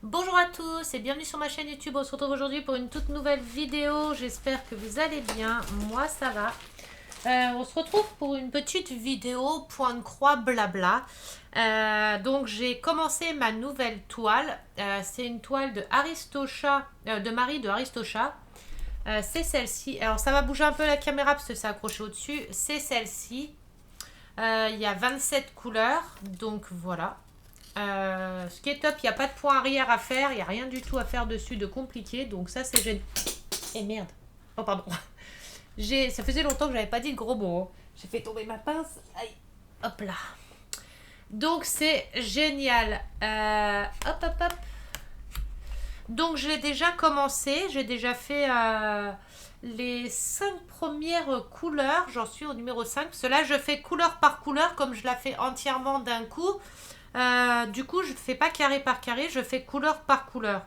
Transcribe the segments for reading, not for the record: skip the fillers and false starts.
Bonjour à tous et bienvenue sur ma chaîne YouTube. On se retrouve aujourd'hui pour une toute nouvelle vidéo. J'espère que vous allez bien. Moi, ça va. On se retrouve pour une petite vidéo point de croix blabla. Donc, j'ai commencé ma nouvelle toile. C'est une toile de Aristocha, de Marie de Aristocha. C'est celle-ci. Alors, ça va bouger un peu la caméra parce que c'est accroché au-dessus. C'est celle-ci. Il y a 27 couleurs. Donc, voilà. Ce qui est top, il n'y a pas de point arrière à faire, il n'y a rien du tout à faire dessus de compliqué, donc ça c'est génial. Et merde. Oh pardon. Ça faisait longtemps que j'avais pas dit le gros mot. J'ai fait tomber ma pince. Aïe. Hop là. Donc c'est génial. Hop hop hop. Donc j'ai déjà commencé, j'ai déjà fait les 5 premières couleurs, j'en suis au numéro 5, parce que là je fais couleur par couleur comme je la fais entièrement d'un coup. Du coup, je ne fais pas carré par carré, je fais couleur par couleur.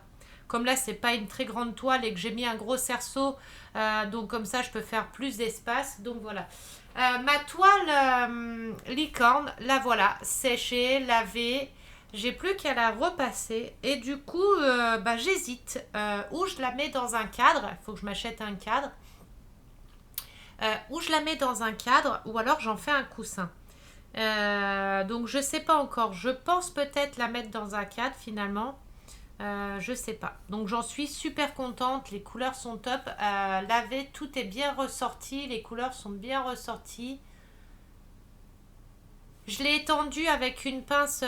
Comme là, c'est pas une très grande toile et que j'ai mis un gros cerceau, donc comme ça, je peux faire plus d'espace. Donc voilà. Ma toile licorne, la voilà, séchée, lavée. J'ai plus qu'à la repasser. Et du coup, j'hésite. Où je la mets dans un cadre, il faut que je m'achète un cadre. Où je la mets dans un cadre, ou alors j'en fais un coussin. Donc je sais pas encore. Je pense peut-être la mettre dans un cadre finalement. Je sais pas. Donc j'en suis super contente. Les couleurs sont top. Lavé, tout est bien ressorti. Les couleurs sont bien ressorties. Je l'ai étendue avec une pince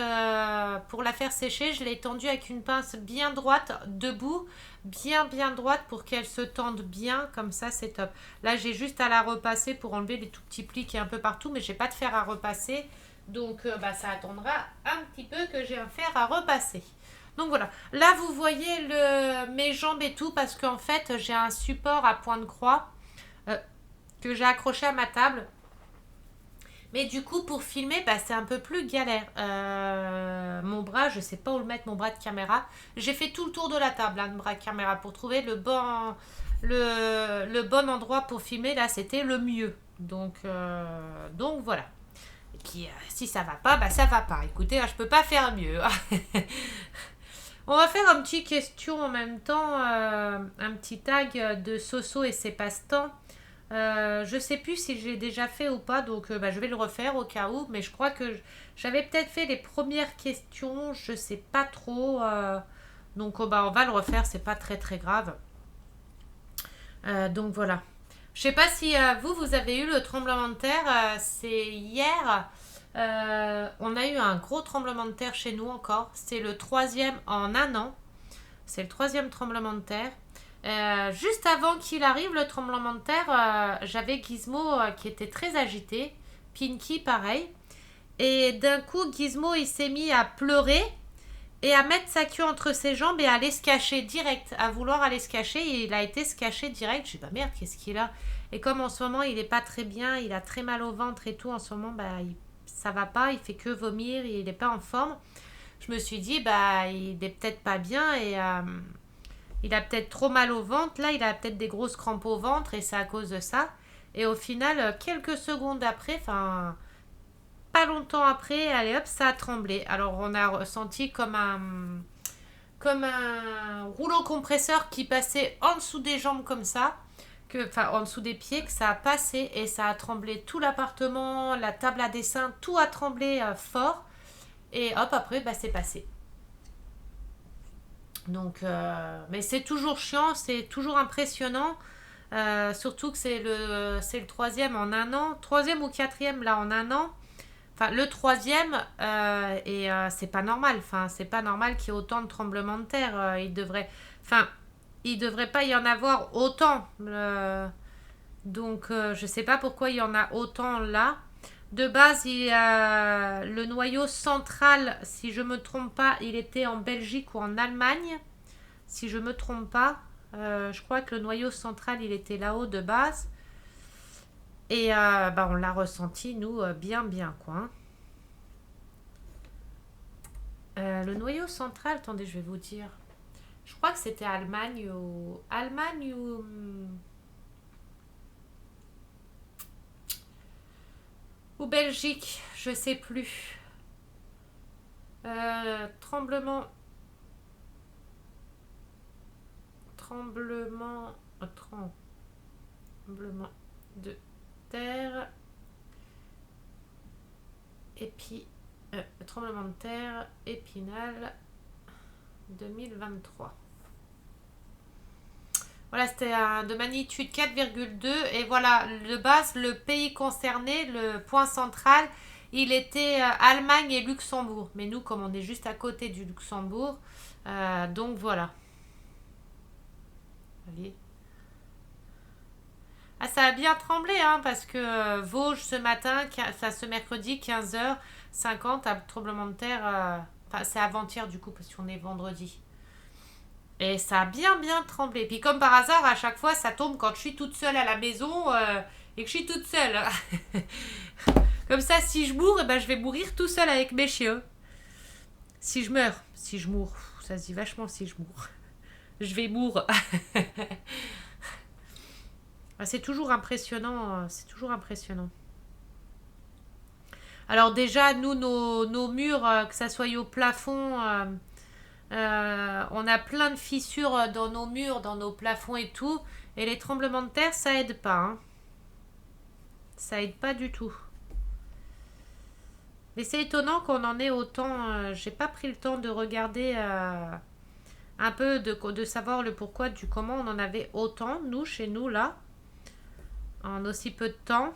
pour la faire sécher. Je l'ai étendue avec une pince bien droite, debout, bien droite pour qu'elle se tende bien. Comme ça, c'est top. Là, j'ai juste à la repasser pour enlever les tout petits plis qui est un peu partout, mais j'ai pas de fer à repasser. Donc, ça attendra un petit peu que j'ai un fer à repasser. Donc voilà. Là, vous voyez mes jambes et tout parce qu'en fait, j'ai un support à point de croix que j'ai accroché à ma table. Mais du coup, pour filmer, c'est un peu plus galère. Mon bras, je sais pas où le mettre, mon bras de caméra. J'ai fait tout le tour de la table, le bras de caméra, pour trouver le bon endroit pour filmer. Là, c'était le mieux. Donc voilà. Et puis, si ça va pas, ça va pas. Écoutez, je peux pas faire mieux. On va faire un petit question en même temps, un petit tag de Soso et ses passe-temps. Je sais plus si je l'ai déjà fait ou pas, donc je vais le refaire au cas où, mais je crois que j'avais peut-être fait les premières questions, je sais pas trop, donc on va le refaire, c'est pas très très grave. Donc voilà. Je sais pas si vous avez eu le tremblement de terre, c'est hier. On a eu un gros tremblement de terre chez nous encore, c'est le troisième en un an, c'est le troisième tremblement de terre. Juste avant qu'il arrive le tremblement de terre, j'avais Gizmo qui était très agité, Pinky pareil, et d'un coup Gizmo il s'est mis à pleurer et à mettre sa queue entre ses jambes et à aller se cacher direct, à vouloir aller se cacher, et il a été se cacher direct. Je dis merde, qu'est-ce qu'il a? Et comme en ce moment il est pas très bien, il a très mal au ventre et tout en ce moment, ça va pas, il fait que vomir, il est pas en forme. Je me suis dit il est peut-être pas bien et il a peut-être trop mal au ventre. Là, il a peut-être des grosses crampes au ventre et c'est à cause de ça. Et au final, quelques secondes après, enfin, pas longtemps après, allez hop, ça a tremblé. Alors, on a ressenti comme un rouleau compresseur qui passait en dessous des jambes comme ça. Enfin, en dessous des pieds, que ça a passé et ça a tremblé tout l'appartement, la table à dessin, tout a tremblé fort. Et hop, après, c'est passé. Donc, mais c'est toujours chiant, c'est toujours impressionnant. Surtout que c'est le troisième en un an. Troisième ou quatrième là en un an. Enfin, le troisième, et c'est pas normal. Enfin, c'est pas normal qu'il y ait autant de tremblements de terre. Il devrait pas y en avoir autant. Donc, je sais pas pourquoi il y en a autant là. De base, le noyau central, si je me trompe pas, il était en Belgique ou en Allemagne. Si je me trompe pas, je crois que le noyau central, il était là-haut de base. Et on l'a ressenti, nous, bien, quoi. Hein. Le noyau central, attendez, je vais vous dire. Je crois que c'était Allemagne ou... Allemagne ou Belgique, je sais plus. Tremblement tremblement de terre. Et puis, tremblement de terre, Épinal, 2023. Voilà, c'était de magnitude 4,2. Et voilà, de base, le pays concerné, le point central, il était Allemagne et Luxembourg. Mais nous, comme on est juste à côté du Luxembourg, donc voilà. Vous voyez. Ah, ça a bien tremblé, hein, parce que Vosges ce matin, ce mercredi, 15h50, un tremblement de terre. Enfin, c'est avant-hier du coup, parce qu'on est vendredi. Et ça a bien tremblé. Puis comme par hasard, à chaque fois, ça tombe quand je suis toute seule à la maison et que je suis toute seule. Comme ça, si je mourre, eh ben, je vais mourir tout seul avec mes chiens. Si je meurs, si je mourre, ça se dit vachement si je mourre. Je vais mourir. C'est toujours impressionnant, c'est toujours impressionnant. Alors déjà, nous, nos murs, que ça soit au plafond, on a plein de fissures dans nos murs, dans nos plafonds et tout. Et les tremblements de terre, ça aide pas. Hein. Ça aide pas du tout. Mais c'est étonnant qu'on en ait autant. J'ai pas pris le temps de regarder un peu, de savoir le pourquoi du comment on en avait autant, nous, chez nous, là. En aussi peu de temps.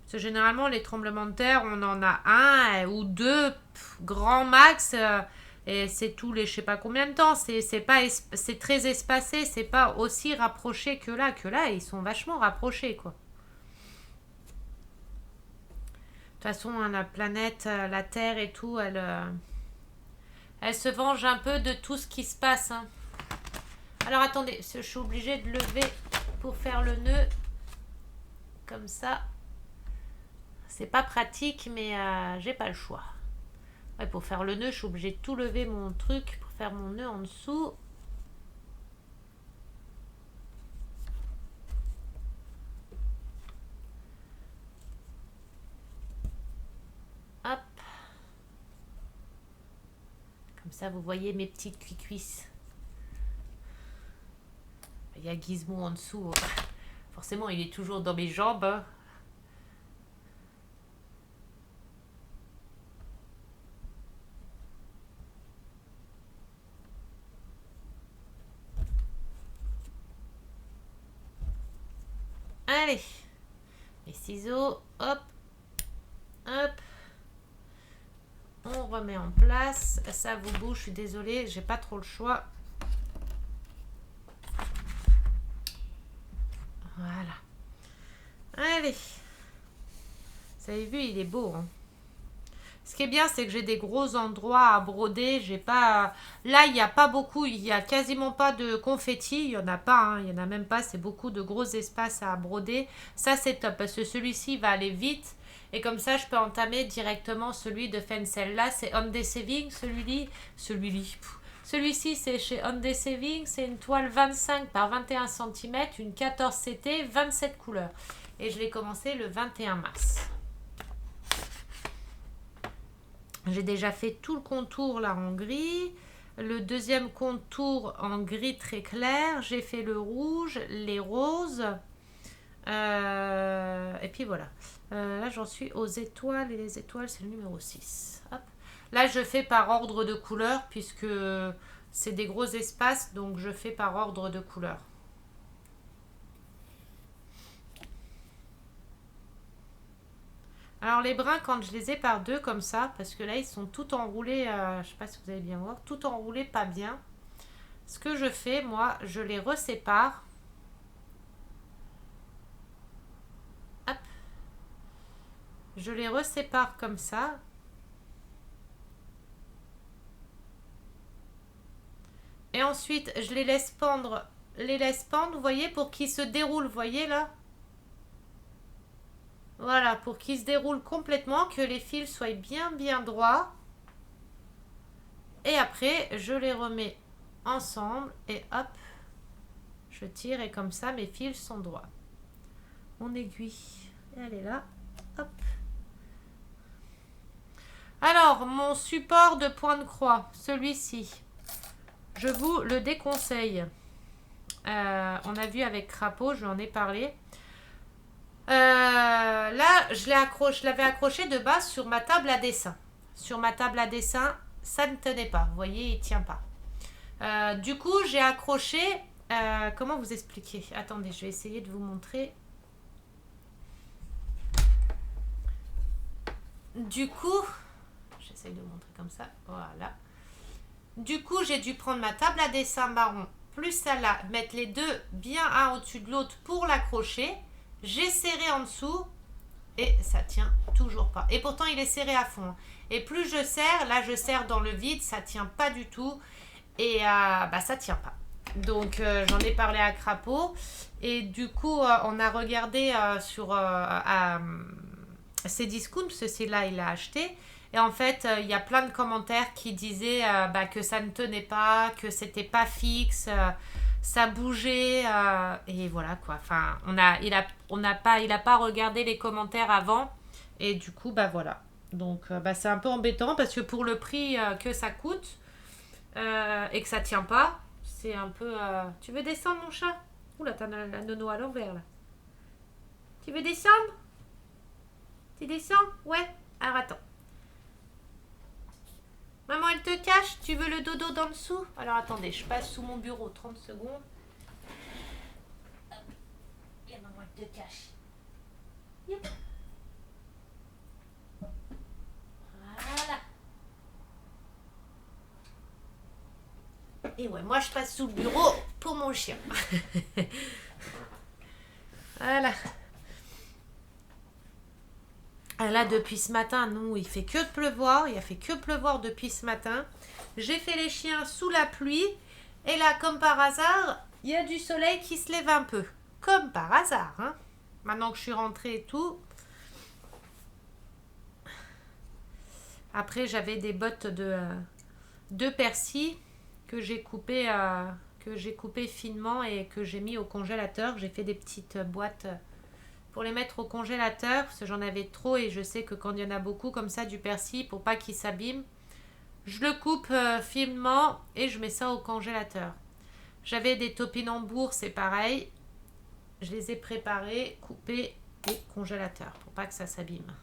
Parce que généralement, les tremblements de terre, on en a un ou deux, grand max, et c'est tous les je sais pas combien de temps. C'est très espacé, c'est pas aussi rapproché que là. Que là, ils sont vachement rapprochés, quoi. De toute façon, la planète, la Terre et tout, elle se venge un peu de tout ce qui se passe. Hein. Alors, attendez, je suis obligée de lever pour faire le nœud. Comme ça. C'est pas pratique, mais j'ai pas le choix. Ouais, pour faire le nœud, je suis obligée de tout lever mon truc pour faire mon nœud en dessous. Hop. Comme ça, vous voyez mes petites cuisses. Il y a Gizmo en dessous. Forcément, il est toujours dans mes jambes. Allez, les ciseaux, hop, hop. On remet en place. Ça vous bouge, je suis désolée, j'ai pas trop le choix. Voilà. Allez. Vous avez vu, il est beau. Hein. Ce qui est bien, c'est que j'ai des gros endroits à broder. J'ai pas. Là, il n'y a pas beaucoup. Il n'y a quasiment pas de confetti. Il n'y en a pas. Hein. Il n'y en a même pas. C'est beaucoup de gros espaces à broder. Ça, c'est top. Parce que celui-ci va aller vite. Et comme ça, je peux entamer directement celui de Fencel. Là, c'est Hyundai Saving. Celui-ci, c'est chez Hyundai Saving. C'est une toile 25 par 21 cm. Une 14 CT, 27 couleurs. Et je l'ai commencé le 21 mars. J'ai déjà fait tout le contour là en gris. Le deuxième contour en gris très clair. J'ai fait le rouge, les roses. Et puis voilà. Là, j'en suis aux étoiles. Et les étoiles, c'est le numéro 6. Hop. Là, je fais par ordre de couleur puisque c'est des gros espaces. Donc, je fais par ordre de couleur. Alors les brins, quand je les ai par deux comme ça, parce que là ils sont tout enroulés, je ne sais pas si vous allez bien voir, tout enroulés pas bien. Ce que je fais, moi, je les resépare. Hop. Je les resépare comme ça. Et ensuite, je les laisse pendre, vous voyez, pour qu'ils se déroulent, vous voyez là ? Voilà, pour qu'ils se déroulent complètement, que les fils soient bien droits. Et après, je les remets ensemble et hop, je tire et comme ça, mes fils sont droits. Mon aiguille, elle est là, hop. Alors, mon support de point de croix, celui-ci. Je vous le déconseille. On a vu avec Crapaud, je lui en ai parlé. Là, je l'avais accroché de base sur ma table à dessin. Sur ma table à dessin, ça ne tenait pas. Vous voyez, il ne tient pas. Du coup, j'ai accroché... comment vous expliquer? Attendez, je vais essayer de vous montrer. Du coup, j'essaye de montrer comme ça. Voilà. Du coup, j'ai dû prendre ma table à dessin marron, plus celle-là, mettre les deux bien un au-dessus de l'autre pour l'accrocher. J'ai serré en dessous et ça tient toujours pas. Et pourtant, il est serré à fond. Et plus je serre, là je serre dans le vide, ça tient pas du tout. Et bah ça tient pas. Donc j'en ai parlé à Crapaud. Et du coup, on a regardé sur Cdiscount, ceci-là, il l'a acheté. Et en fait, il y a plein de commentaires qui disaient bah, que ça ne tenait pas, que c'était pas fixe, ça bougeait. Et voilà quoi. Enfin, il a pas regardé les commentaires avant. Et du coup, bah voilà. Donc, bah, c'est un peu embêtant parce que pour le prix que ça coûte et que ça tient pas, c'est un peu. Tu veux descendre, mon chat? Oula, t'as la nono à l'envers là. Tu veux descendre? Tu descends? Ouais. Alors attends. Maman, elle te cache? Tu veux le dodo dans le dessous? Alors attendez, je passe sous mon bureau 30 secondes. Et maman, elle te cache. Yep. Voilà. Et ouais, moi je passe sous le bureau pour mon chien. Voilà. Là, depuis ce matin, nous, il fait que pleuvoir. Il a fait que pleuvoir depuis ce matin. J'ai fait les chiens sous la pluie. Et là, comme par hasard, il y a du soleil qui se lève un peu. Comme par hasard, hein. Maintenant que je suis rentrée et tout. Après, j'avais des bottes de persil que j'ai coupées finement et que j'ai mis au congélateur. J'ai fait des petites boîtes pour les mettre au congélateur parce que j'en avais trop et je sais que quand il y en a beaucoup comme ça du persil, pour pas qu'il s'abîme, je le coupe finement et je mets ça au congélateur. J'avais des topinambours, c'est pareil. Je les ai préparés, coupés au congélateur pour pas que ça s'abîme.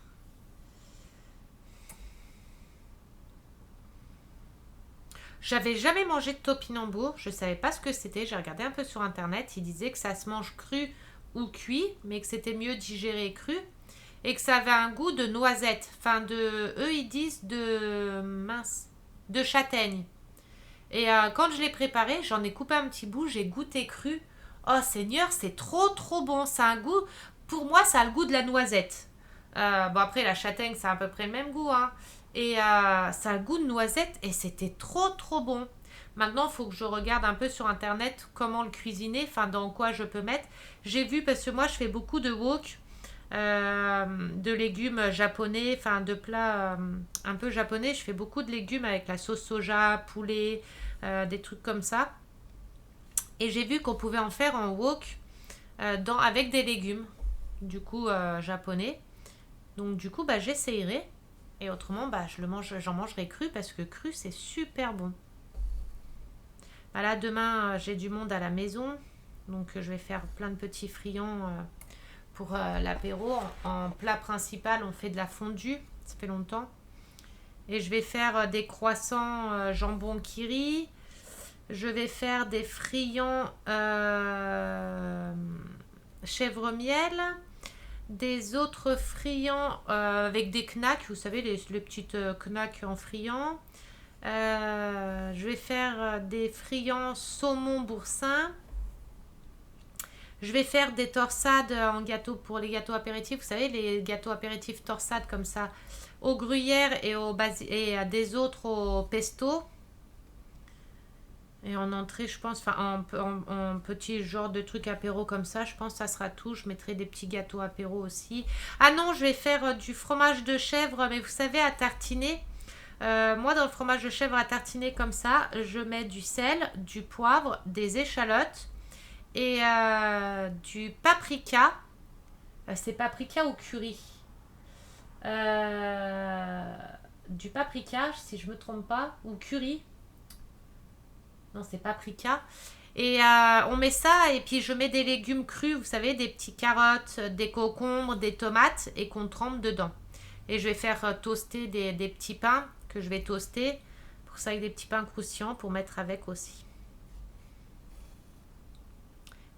J'avais jamais mangé de topinambour, je savais pas ce que c'était, j'ai regardé un peu sur internet, ils disaient que ça se mange cru ou cuit, mais que c'était mieux digéré cru et que ça avait un goût de noisette, enfin eux ils disent de châtaigne. Et quand je l'ai préparé, j'en ai coupé un petit bout, j'ai goûté cru. Oh Seigneur, c'est trop trop bon, ça a un goût, pour moi ça a le goût de la noisette. Bon après la châtaigne c'est à peu près le même goût, hein. Et ça a le goût de noisette et c'était trop trop bon. Maintenant, il faut que je regarde un peu sur internet comment le cuisiner, enfin dans quoi je peux mettre. J'ai vu parce que moi je fais beaucoup de wok, de légumes japonais, enfin de plats un peu japonais. Je fais beaucoup de légumes avec la sauce soja, poulet, des trucs comme ça. Et j'ai vu qu'on pouvait en faire en wok avec des légumes, du coup japonais. Donc du coup, bah, j'essayerai. Et autrement, bah, j'en mangerai cru parce que cru, c'est super bon. Bah là, demain, j'ai du monde à la maison. Donc, je vais faire plein de petits friands pour l'apéro. En plat principal, on fait de la fondue. Ça fait longtemps. Et je vais faire des croissants jambon kiri. Je vais faire des friands chèvre miel. Des autres friands avec des knacks, vous savez, les petites knacks en friand. Je vais faire des friands saumon boursin. Je vais faire des torsades en gâteau pour les gâteaux apéritifs. Vous savez, les gâteaux apéritifs torsades comme ça, au gruyère et des autres au pesto. Et en entrée, je pense, enfin en petit genre de truc apéro comme ça, je pense que ça sera tout. Je mettrai des petits gâteaux apéro aussi. Ah non, je vais faire du fromage de chèvre, mais vous savez, à tartiner. Moi, dans le fromage de chèvre à tartiner comme ça, je mets du sel, du poivre, des échalotes et du paprika. C'est paprika ou curry. Du paprika, si je me trompe pas, ou curry. Non, c'est paprika. Et on met ça et puis je mets des légumes crus, vous savez, des petites carottes, des concombres, des tomates et qu'on trempe dedans. Et je vais faire toaster des petits pains que je vais toaster. Pour ça avec des petits pains croustillants pour mettre avec aussi.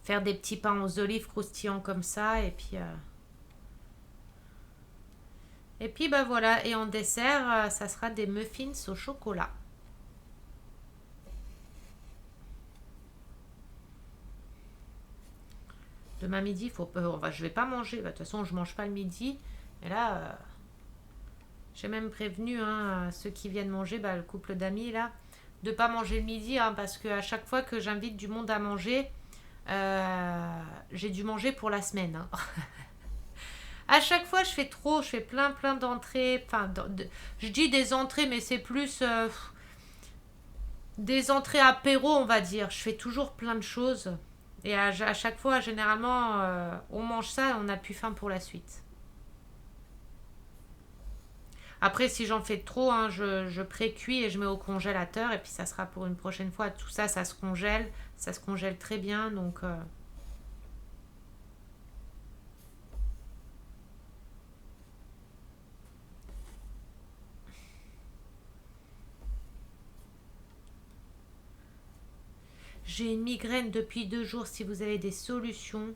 Faire des petits pains aux olives croustillants comme ça et puis bah voilà. Et en dessert, ça sera des muffins au chocolat. Demain midi, je vais pas manger. De toute façon, je mange pas le midi. Et là, j'ai même prévenu ceux qui viennent manger, le couple d'amis là, de pas manger le midi parce qu'à chaque fois que j'invite du monde à manger, j'ai dû manger pour la semaine. À chaque fois, je fais plein d'entrées. Enfin, je dis des entrées, mais c'est plus des entrées apéro, on va dire. Je fais toujours plein de choses. Et à chaque fois, généralement, on mange ça et on n'a plus faim pour la suite. Après, si j'en fais trop, je pré-cuis et je mets au congélateur. Et puis, ça sera pour une prochaine fois. Tout ça, ça se congèle. Ça se congèle très bien. Donc, j'ai une migraine depuis 2 jours. Si vous avez des solutions.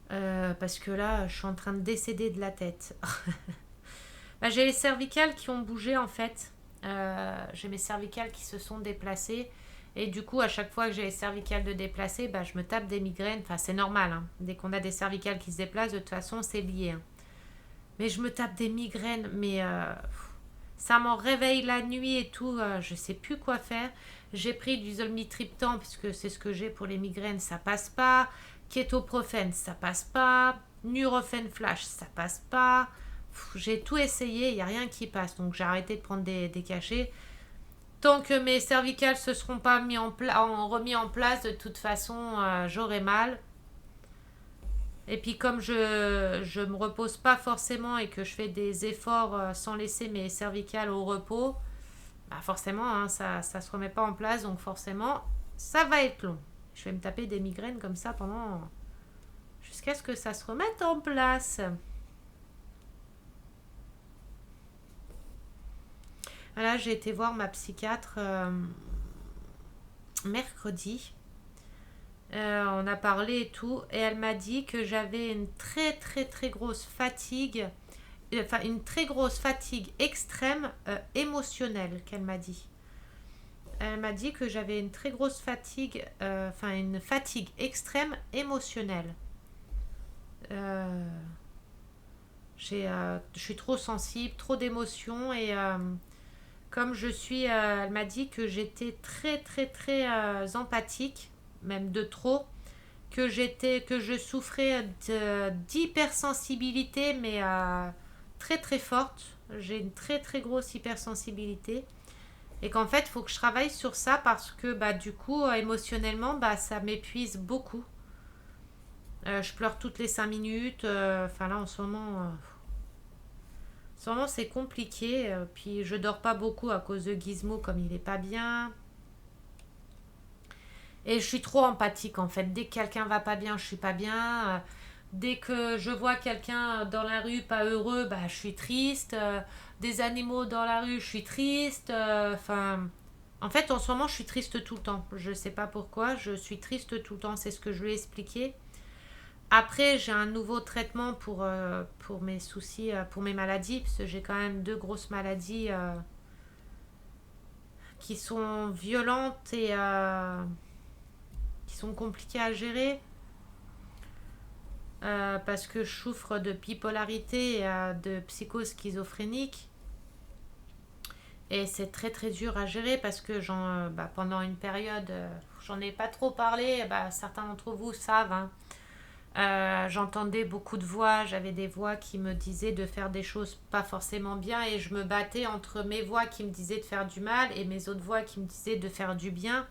Parce que là, je suis en train de décéder de la tête. J'ai les cervicales qui ont bougé en fait. J'ai mes cervicales qui se sont déplacées. Et du coup, à chaque fois que j'ai les cervicales de déplacer, je me tape des migraines. Enfin, c'est normal. Dès qu'on a des cervicales qui se déplacent, de toute façon, c'est lié. Mais je me tape des migraines. Mais ça m'en réveille la nuit et tout. Je sais plus quoi faire. J'ai pris du zolmitriptan, puisque c'est ce que j'ai pour les migraines. Ça passe pas. Kétoprophène, ça passe pas. Nurofen flash, ça passe pas. J'ai tout essayé, il n'y a rien qui passe. Donc j'ai arrêté de prendre des cachets. Tant que mes cervicales se seront pas remis en place, de toute façon, j'aurai mal. Et puis comme je me repose pas forcément et que je fais des efforts sans laisser mes cervicales au repos, forcément, ça se remet pas en place. Donc forcément, ça va être long. Je vais me taper des migraines comme ça jusqu'à ce que ça se remette en place. Là, j'ai été voir ma psychiatre mercredi. On a parlé et tout. Et elle m'a dit que j'avais une très grosse fatigue. Enfin, une très grosse fatigue extrême émotionnelle, qu'elle m'a dit. Elle m'a dit que j'avais une très grosse fatigue, une fatigue extrême émotionnelle. Je suis trop sensible, trop d'émotions et comme elle m'a dit que j'étais très empathique, même de trop, que je souffrais d'hypersensibilité, mais très forte. J'ai une très grosse hypersensibilité et qu'en fait, il faut que je travaille sur ça parce que du coup, émotionnellement, ça m'épuise beaucoup. Je pleure toutes les 5 minutes. Là, en ce moment, c'est compliqué. Puis je dors pas beaucoup à cause de Gizmo comme il est pas bien. Et je suis trop empathique en fait. Dès que quelqu'un va pas bien, je suis pas bien. Dès que je vois quelqu'un dans la rue pas heureux, je suis triste. Des animaux dans la rue, je suis triste. En fait, en ce moment, je suis triste tout le temps. Je sais pas pourquoi, je suis triste tout le temps. C'est ce que je lui ai expliqué. Après, j'ai un nouveau traitement pour mes soucis, pour mes maladies, parce que j'ai quand même 2 grosses maladies qui sont violentes et qui sont compliquées à gérer. Parce que je souffre de bipolarité et de psychose schizophrénique. Et c'est très dur à gérer parce que pendant une période, j'en ai pas trop parlé, certains d'entre vous savent. J'entendais beaucoup de voix, j'avais des voix qui me disaient de faire des choses pas forcément bien et je me battais entre mes voix qui me disaient de faire du mal et mes autres voix qui me disaient de faire du bien.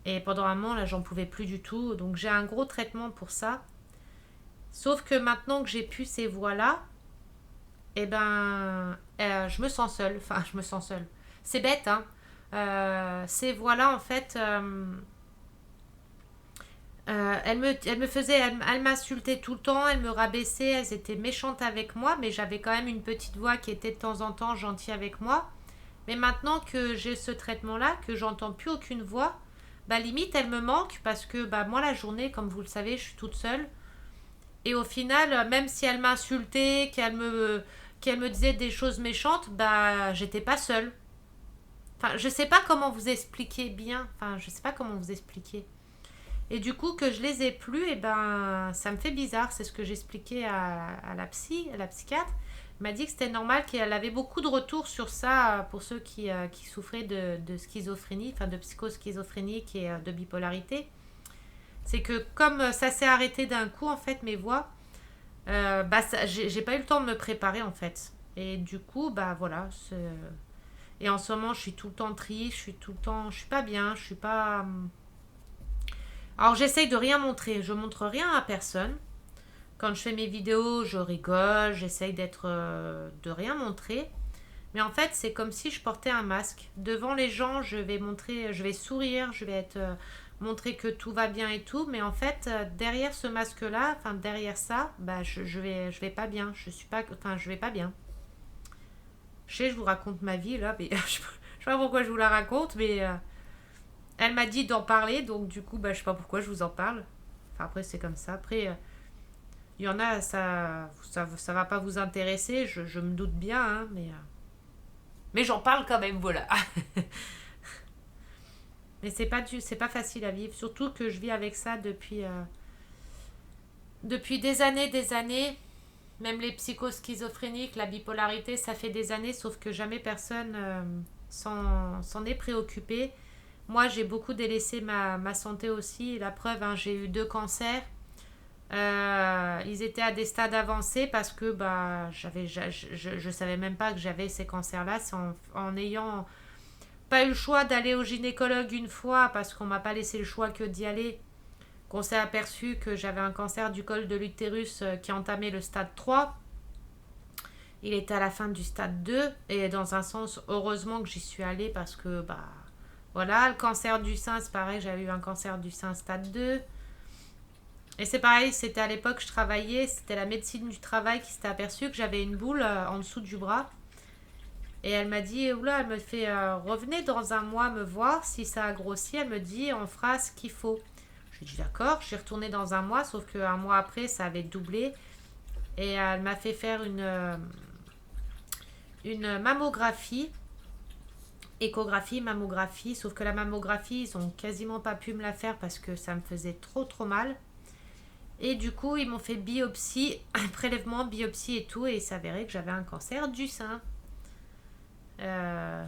Et pendant un moment, là, j'en pouvais plus du tout. Donc j'ai un gros traitement pour ça. Sauf que maintenant que j'ai plus ces voix-là, je me sens seule. Enfin, je me sens seule. C'est bête, hein. C'est voilà, en fait, elle m'insultait tout le temps, elle me rabaissait, elles étaient méchantes avec moi, mais j'avais quand même une petite voix qui était de temps en temps gentille avec moi. Mais maintenant que j'ai ce traitement-là, que j'entends plus aucune voix, bah limite elle me manque parce que bah moi la journée, comme vous le savez, je suis toute seule. Et au final, même si elle m'insultait, qu'elle me disait des choses méchantes, bah j'étais pas seule. Enfin, je sais pas comment vous expliquer bien. Enfin, je sais pas comment vous expliquer. Et du coup, que je les ai plus, et ben, ça me fait bizarre. C'est ce que j'expliquais à la psy, à la psychiatre. Elle m'a dit que c'était normal qu'elle avait beaucoup de retours sur ça pour ceux qui souffraient de schizophrénie, enfin de psychose schizophrénique et de bipolarité. C'est que comme ça s'est arrêté d'un coup, en fait, mes voix, bah, j'ai pas eu le temps de me préparer, en fait. Et du coup, bah voilà. Et en ce moment, je suis tout le temps triste, je suis tout le temps. Je suis pas bien, je suis pas. Alors j'essaye de rien montrer, je montre rien à personne. Quand je fais mes vidéos, je rigole, j'essaye de rien montrer. Mais en fait, c'est comme si je portais un masque. Devant les gens, je vais montrer, je vais sourire, je vais montrer que tout va bien et tout. Mais en fait, derrière ce masque-là, enfin derrière ça, bah je vais pas bien. Je suis pas, enfin je vais pas bien. Je sais, je vous raconte ma vie là, mais je sais pas pourquoi je vous la raconte, mais elle m'a dit d'en parler, donc du coup, bah je sais pas pourquoi je vous en parle. Enfin après c'est comme ça. Après, il y en a, ça va pas vous intéresser, je me doute bien, hein, mais j'en parle quand même, voilà. Mais c'est pas facile à vivre, surtout que je vis avec ça depuis des années, des années. Même les psychoschizophréniques, la bipolarité, ça fait des années, sauf que jamais personne s'en est préoccupé. Moi, j'ai beaucoup délaissé ma santé aussi. La preuve, hein, j'ai eu 2 cancers. Ils étaient à des stades avancés parce que bah, je savais même pas que j'avais ces cancers-là. C'est en ayant pas eu le choix d'aller au gynécologue une fois parce qu'on m'a pas laissé le choix que d'y aller, qu'on s'est aperçu que j'avais un cancer du col de l'utérus qui entamait le stade 3. Il était à la fin du stade 2 et dans un sens, heureusement que j'y suis allée parce que bah voilà, le cancer du sein, c'est pareil, j'avais eu un cancer du sein stade 2. Et c'est pareil, c'était à l'époque, je travaillais, c'était la médecine du travail qui s'était aperçue que j'avais une boule en dessous du bras. Et elle m'a dit, oula, elle me fait, revenez dans un mois me voir si ça a grossi. Elle me dit, on fera ce qu'il faut. J'ai dit, d'accord, je suis retournée dans un mois, sauf qu'un mois après, ça avait doublé. Et elle m'a fait faire une mammographie, échographie, mammographie, sauf que la mammographie, ils ont quasiment pas pu me la faire parce que ça me faisait trop mal. Et du coup, ils m'ont fait biopsie, prélèvement, biopsie et tout, et il s'avérait que j'avais un cancer du sein. Euh,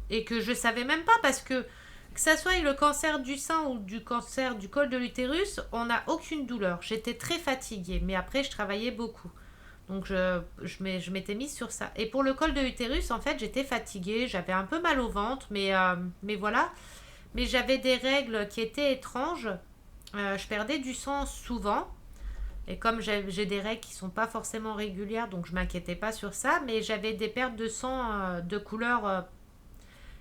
et que je savais même pas parce que ça soit le cancer du sein ou du cancer du col de l'utérus, on n'a aucune douleur. J'étais très fatiguée, mais après je travaillais beaucoup. Donc je m'étais mise sur ça. Et pour le col de l'utérus, en fait, j'étais fatiguée, j'avais un peu mal au ventre, mais voilà. Mais j'avais des règles qui étaient étranges. Je perdais du sang souvent. Et comme j'ai des règles qui sont pas forcément régulières, donc je m'inquiétais pas sur ça, mais j'avais des pertes de sang de couleur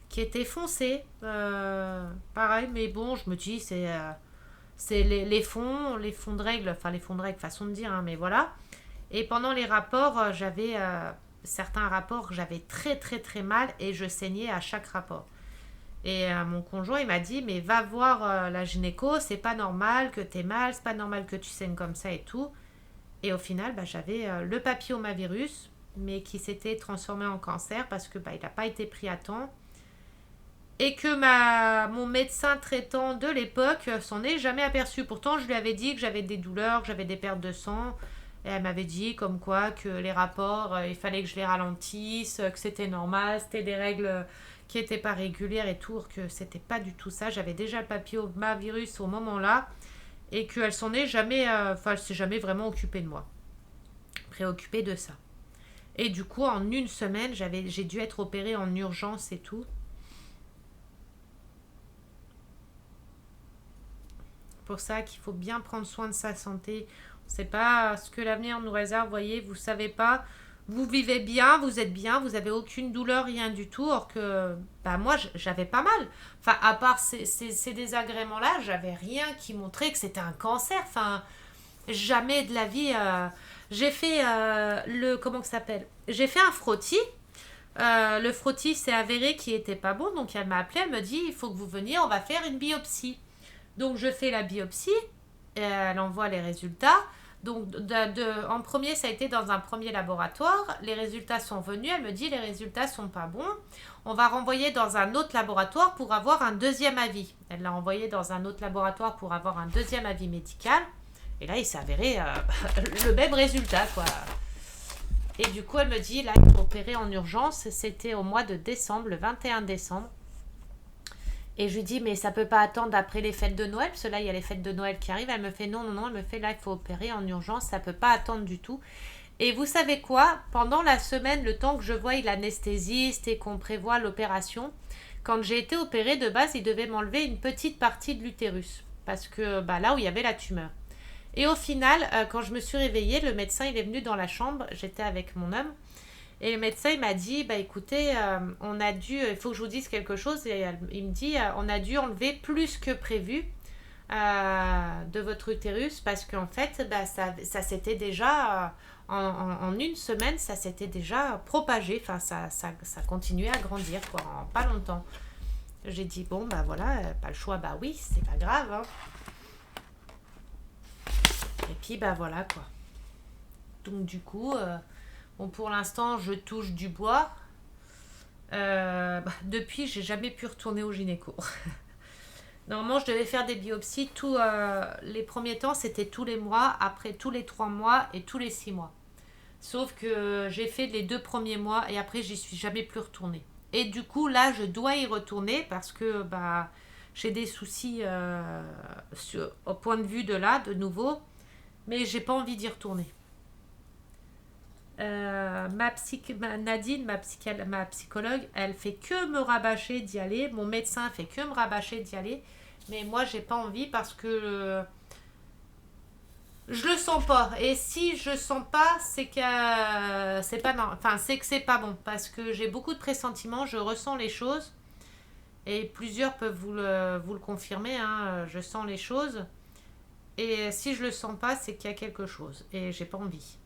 qui étaient foncées. Pareil, mais bon, je me dis, c'est les fonds de règles, enfin les fonds de règles, façon de dire, hein, mais voilà. Et pendant les rapports, j'avais certains rapports, j'avais très mal et je saignais à chaque rapport. Et mon conjoint, il m'a dit, mais va voir la gynéco, c'est pas normal que t'aies mal, c'est pas normal que tu saignes comme ça et tout. Et au final, bah, j'avais le papillomavirus, mais qui s'était transformé en cancer parce que bah, il n'a pas été pris à temps. Et que mon médecin traitant de l'époque s'en est jamais aperçu. Pourtant, je lui avais dit que j'avais des douleurs, que j'avais des pertes de sang. Et elle m'avait dit comme quoi que les rapports, il fallait que je les ralentisse, que c'était normal, c'était des règles qui n'étaient pas régulières et tout, que c'était pas du tout ça. J'avais déjà le papillomavirus au moment-là et qu'elle s'en est jamais, elle s'est jamais vraiment occupée de moi, préoccupée de ça. Et du coup, en une semaine, j'ai dû être opérée en urgence et tout. Pour ça qu'il faut bien prendre soin de sa santé. On ne sait pas ce que l'avenir nous réserve, voyez, vous savez pas vous vivez bien, vous avez aucune douleur, rien du tout. Or que bah moi, j'avais pas mal. Enfin, à part ces désagréments-là, j'avais rien qui montrait que c'était un cancer. Enfin, jamais de la vie. J'ai fait le. Comment que ça s'appelle? J'ai fait un frottis. Le frottis s'est avéré qu'il était pas bon. Donc elle m'a appelé, elle me dit il faut que vous veniez, on va faire une biopsie. Donc je fais la biopsie. Elle envoie les résultats. Donc, en premier, ça a été dans un premier laboratoire. Les résultats sont venus. Elle me dit les résultats sont pas bons. On va renvoyer dans un autre laboratoire pour avoir un deuxième avis. Elle l'a envoyé dans un autre laboratoire pour avoir un deuxième avis médical. Et là, il s'est avéré le même résultat, quoi. Et du coup, elle me dit là, il faut opérer en urgence. C'était au mois de décembre, le 21 décembre. Et je lui dis, mais ça peut pas attendre après les fêtes de Noël, parce que là, il y a les fêtes de Noël qui arrivent. Elle me fait, non, non, non, elle me fait, là, il faut opérer en urgence, ça peut pas attendre du tout. Et vous savez quoi? Pendant la semaine, le temps que je voie l'anesthésiste et qu'on prévoit l'opération, quand j'ai été opérée, de base, il devait m'enlever une petite partie de l'utérus, parce que bah, là où il y avait la tumeur. Et au final, quand je me suis réveillée, le médecin, il est venu dans la chambre, j'étais avec mon homme, et le médecin, il m'a dit, bah écoutez, on a dû, il faut que je vous dise quelque chose. Et il me dit, on a dû enlever plus que prévu de votre utérus parce qu'en fait, bah, ça s'était déjà, en une semaine, ça s'était déjà propagé. Enfin, ça continuait à grandir, quoi, en pas longtemps. J'ai dit, bon, bah voilà, pas le choix, bah oui, c'est pas grave. Hein. Et puis, bah voilà, quoi. Donc, du coup... bon, pour l'instant, je touche du bois. Depuis, j'ai jamais pu retourner au gynéco. Normalement, je devais faire des biopsies. Les premiers temps, c'était tous les mois, après tous les 3 mois et tous les 6 mois. Sauf que j'ai fait les 2 premiers mois et après, j'y suis jamais plus retournée. Et du coup, là, je dois y retourner parce que bah, j'ai des soucis au point de vue de là, de nouveau. Mais j'ai pas envie d'y retourner. Nadine, ma psychologue, elle fait que me rabâcher d'y aller. Mon médecin fait que me rabâcher d'y aller. Mais moi, j'ai pas envie parce que je le sens pas. Et si je sens pas, c'est que c'est pas non. Enfin, c'est que c'est pas bon parce que j'ai beaucoup de pressentiments. Je ressens les choses et plusieurs peuvent vous le confirmer. Hein, je sens les choses et si je le sens pas, c'est qu'il y a quelque chose et j'ai pas envie.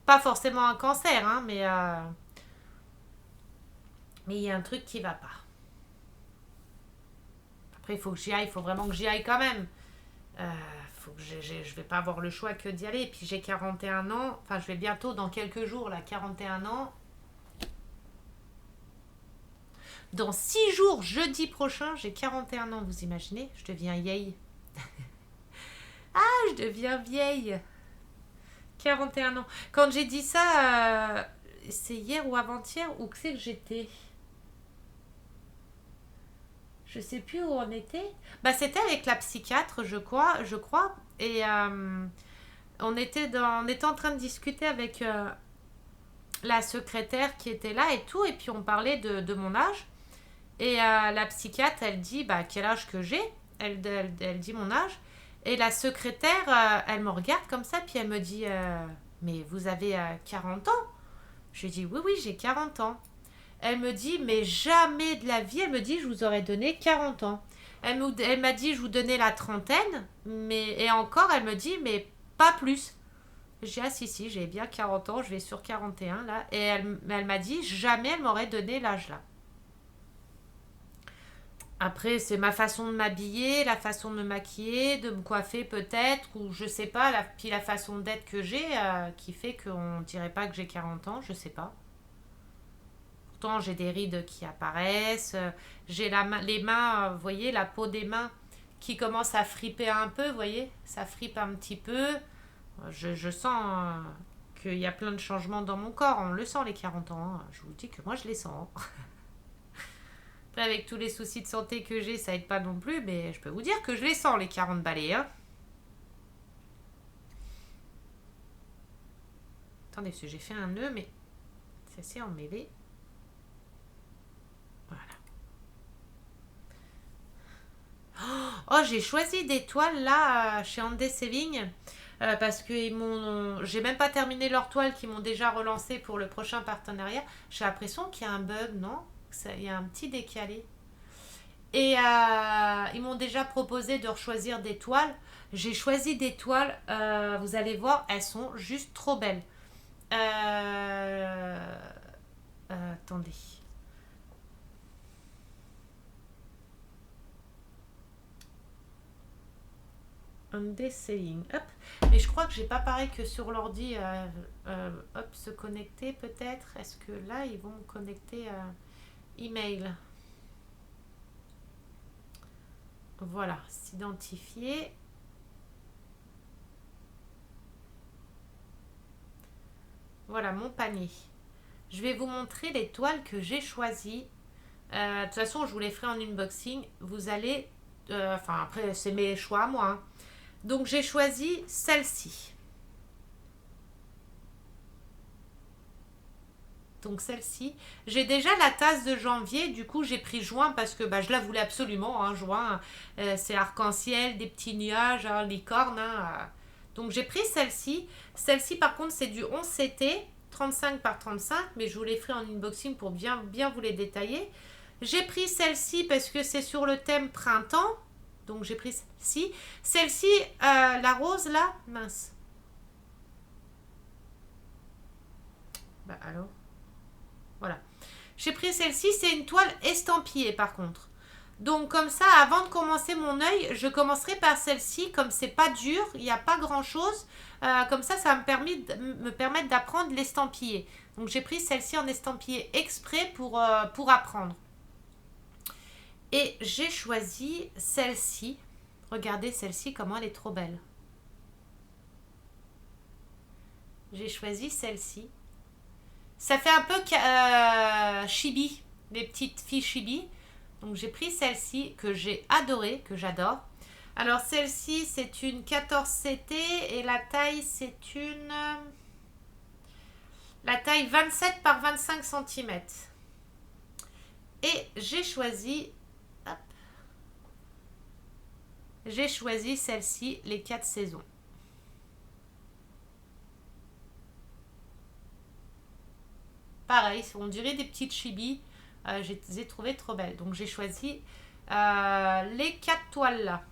Pas forcément un cancer, hein, mais il y a un truc qui va pas. Après, il faut que j'y aille, il faut vraiment que j'y aille quand même. Faut que je vais pas avoir le choix que d'y aller. Et puis j'ai 41 ans, enfin je vais bientôt dans quelques jours, là, 41 ans. Dans 6 jours, jeudi prochain, j'ai 41 ans, vous imaginez? Je deviens vieille. Ah, je deviens vieille. 41 ans. Quand j'ai dit ça, c'est hier ou avant-hier, ou que c'est que j'étais? Je sais plus où on était. Bah, c'était avec la psychiatre, je crois. Et on était en train de discuter avec la secrétaire qui était là et tout. Et puis on parlait de mon âge. Et la psychiatre, elle dit bah, quel âge que j'ai. Elle dit mon âge. Et la secrétaire, elle me regarde comme ça. Puis elle me dit mais vous avez 40 ans? Je lui dis oui, oui, j'ai 40 ans. Elle me dit, mais jamais de la vie, elle me dit, je vous aurais donné 40 ans. Elle m'a dit, je vous donnais la trentaine, et encore, elle me dit, mais pas plus. J'ai dit, ah si, j'ai bien 40 ans, je vais sur 41 là. Et elle m'a dit, jamais elle m'aurait donné l'âge là. Après, c'est ma façon de m'habiller, la façon de me maquiller, de me coiffer peut-être, ou je sais pas, puis la façon d'être que j'ai qui fait qu'on dirait pas que j'ai 40 ans, je sais pas. Pourtant, j'ai des rides qui apparaissent, j'ai les mains, vous voyez, la peau des mains qui commence à friper un peu, vous voyez, ça fripe un petit peu. Je sens qu'il y a plein de changements dans mon corps, on le sent les 40 ans, hein. Je vous dis que moi je les sens. Après, avec tous les soucis de santé que j'ai, ça aide pas non plus, mais je peux vous dire que je les sens, les 40 balais. Hein. Attendez, parce que j'ai fait un nœud, mais c'est assez emmêlé. Voilà. Oh, j'ai choisi des toiles là chez Andes Saving. parce que j'ai même pas terminé leur toile qu'ils m'ont déjà relancé pour le prochain partenariat. J'ai l'impression qu'il y a un bug, non? Il y a un petit décalé. Et ils m'ont déjà proposé de choisir des toiles. J'ai choisi des toiles, vous allez voir, elles sont juste trop belles. Attendez. Undeselling. Hop. Mais je crois que j'ai pas pareil que sur l'ordi. Hop, se connecter peut-être. Est-ce que là, ils vont me connecter email? Voilà, s'identifier. Voilà mon panier. Je vais vous montrer les toiles que j'ai choisies. De toute façon, je vous les ferai en unboxing. Vous allez... Enfin, après, c'est mes choix à moi. Hein. Donc, j'ai choisi celle-ci. Donc, celle-ci. J'ai déjà la tasse de janvier. Du coup, j'ai pris juin parce que je la voulais absolument. Hein, juin, c'est arc-en-ciel, des petits nuages, hein, licorne. Hein, Donc, j'ai pris celle-ci. Celle-ci, par contre, c'est du 11 CT. 35 par 35. Mais je vous les ferai en unboxing pour bien vous les détailler. J'ai pris celle-ci parce que c'est sur le thème printemps. Donc j'ai pris celle-ci. Celle-ci, la rose là, mince. Alors. Voilà. J'ai pris celle-ci, c'est une toile estampillée par contre. Donc comme ça, avant de commencer mon œil, je commencerai par celle-ci. Comme c'est pas dur, il n'y a pas grand-chose. Comme ça va me permettre d'apprendre l'estampillé. Donc j'ai pris celle-ci en estampillé exprès pour apprendre. Et j'ai choisi celle-ci. Regardez celle-ci, comment elle est trop belle. J'ai choisi celle-ci. Ça fait un peu chibi, les petites filles chibi. Donc j'ai pris celle-ci que j'ai adorée, que j'adore. Alors celle-ci, c'est une 14 CT et la taille, c'est une... La taille 27 par 25 cm. Et j'ai choisi... J'ai choisi celle-ci, les 4 saisons. Pareil, on dirait des petites chibis. Je les ai trouvées trop belles. Donc j'ai choisi les 4 toiles là.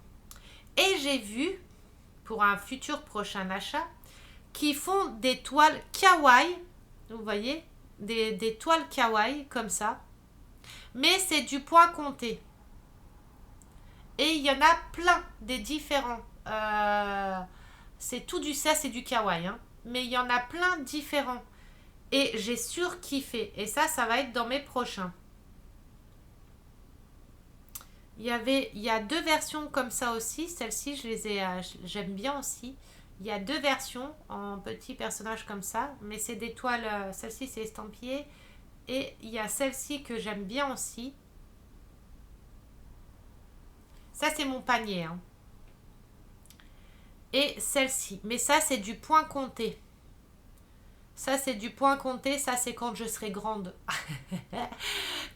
Et j'ai vu, pour un futur prochain achat, qui font des toiles kawaii. Vous voyez, des toiles kawaii comme ça. Mais c'est du point compté. Et il y en a plein des différents. C'est tout du ça, c'est du kawaii. Hein. Mais il y en a plein différents. Et j'ai surkiffé. Et ça va être dans mes prochains. Il y a 2 versions comme ça aussi. Celle-ci, j'aime bien aussi. Il y a 2 versions en petits personnages comme ça. Mais c'est des toiles. Celle-ci, c'est estampillé. Et il y a celle-ci que j'aime bien aussi. Ça, c'est mon panier. Hein. Et celle-ci. Mais ça, c'est du point compté. Ça, c'est du point compté. Ça, c'est quand je serai grande.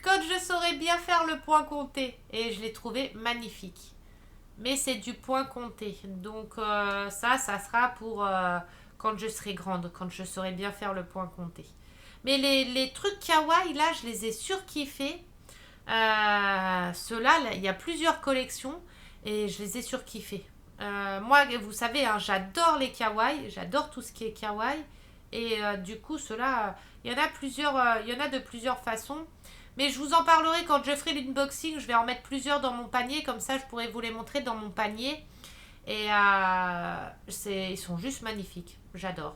Quand je saurai bien faire le point compté. Et je l'ai trouvé magnifique. Mais c'est du point compté. Donc, ça sera pour quand je serai grande. Quand je saurai bien faire le point compté. Mais les trucs kawaii, là, je les ai surkiffés. Ceux-là, il y a plusieurs collections et je les ai surkiffés. Moi, vous savez, hein, j'adore les kawaii, j'adore tout ce qui est kawaii. Et du coup, ceux-là, il y en a de plusieurs façons. Mais je vous en parlerai quand je ferai l'unboxing. Je vais en mettre plusieurs dans mon panier, comme ça je pourrai vous les montrer dans mon panier. Et ils sont juste magnifiques, j'adore.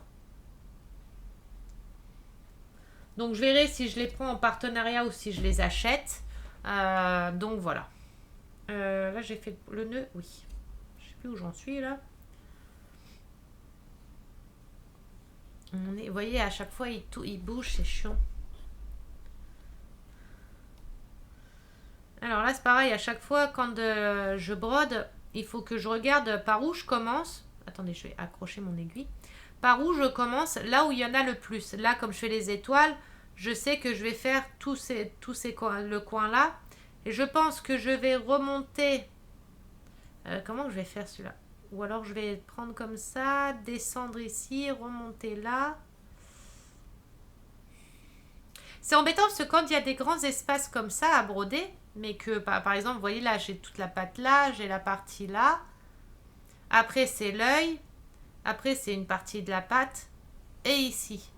Donc je verrai si je les prends en partenariat ou si je les achète. Donc voilà. Là j'ai fait le nœud, oui. Je sais plus où j'en suis là. Vous voyez, à chaque fois il bouge, c'est chiant. Alors là c'est pareil, à chaque fois quand je brode, il faut que je regarde par où je commence. Attendez, je vais accrocher mon aiguille. Par où je commence, là où il y en a le plus. Là, comme je fais les étoiles, je sais que je vais faire le coin là. Et je pense que je vais remonter... comment je vais faire celui-là? Ou alors je vais prendre comme ça, descendre ici, remonter là. C'est embêtant parce que quand il y a des grands espaces comme ça à broder, mais que par exemple, vous voyez là, j'ai toute la patte là, j'ai la partie là. Après, c'est l'œil. Après, c'est une partie de la patte. Et ici.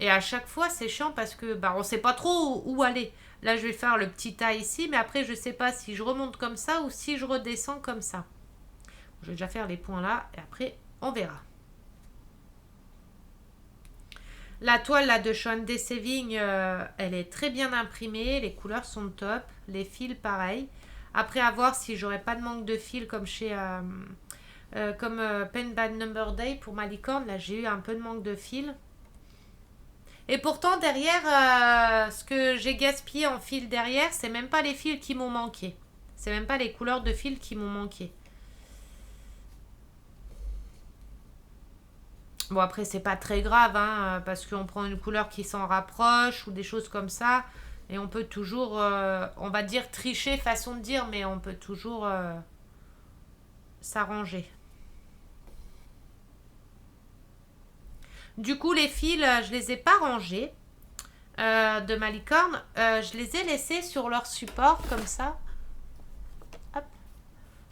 Et à chaque fois, c'est chiant parce que on ne sait pas trop où aller. Là, je vais faire le petit tas ici, mais après, je ne sais pas si je remonte comme ça ou si je redescends comme ça. Je vais déjà faire les points là et après, on verra. La toile là de Sean D. Saving, elle est très bien imprimée. Les couleurs sont top. Les fils, pareil. Après, à voir si j'aurais pas de manque de fils comme chez... Pen Bad Number Day pour ma licorne. Là, j'ai eu un peu de manque de fils. Et pourtant, derrière, ce que j'ai gaspillé en fil derrière, c'est même pas les fils qui m'ont manqué. C'est même pas les couleurs de fils qui m'ont manqué. Bon, après, c'est pas très grave, hein, parce qu'on prend une couleur qui s'en rapproche ou des choses comme ça. Et on peut toujours, on va dire tricher, façon de dire, mais on peut toujours s'arranger. Du coup, les fils, je les ai pas rangés de ma licorne. Je les ai laissés sur leur support comme ça. Hop.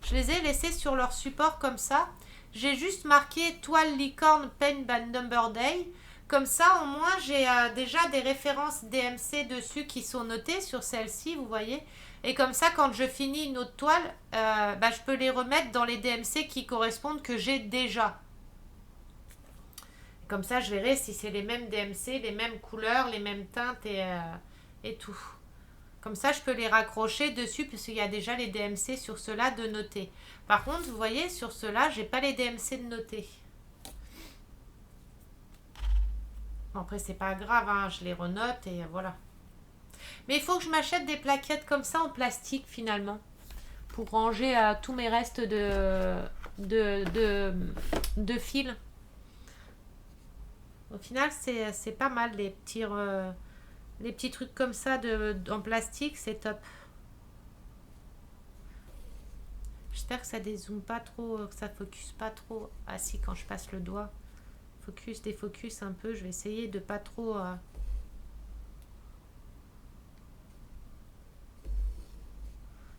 Je les ai laissés sur leur support comme ça. J'ai juste marqué toile licorne Pen Bad Number Day. Comme ça, au moins, j'ai déjà des références DMC dessus qui sont notées sur celle-ci, vous voyez. Et comme ça, quand je finis une autre toile, je peux les remettre dans les DMC qui correspondent que j'ai déjà. Comme ça, je verrai si c'est les mêmes DMC, les mêmes couleurs, les mêmes teintes et tout. Comme ça, je peux les raccrocher dessus puisqu'il y a déjà les DMC sur ceux-là de noter. Par contre, vous voyez, sur ceux-là, j'ai pas les DMC de noter. Bon, après, c'est pas grave, hein, je les renote et voilà. Mais il faut que je m'achète des plaquettes comme ça en plastique finalement pour ranger tous mes restes de fils. Au final, c'est pas mal les petits trucs comme ça en plastique, c'est top. J'espère que ça dézoome pas trop, que ça focus pas trop. Ah si, quand je passe le doigt, focus, défocus un peu. Je vais essayer de pas trop...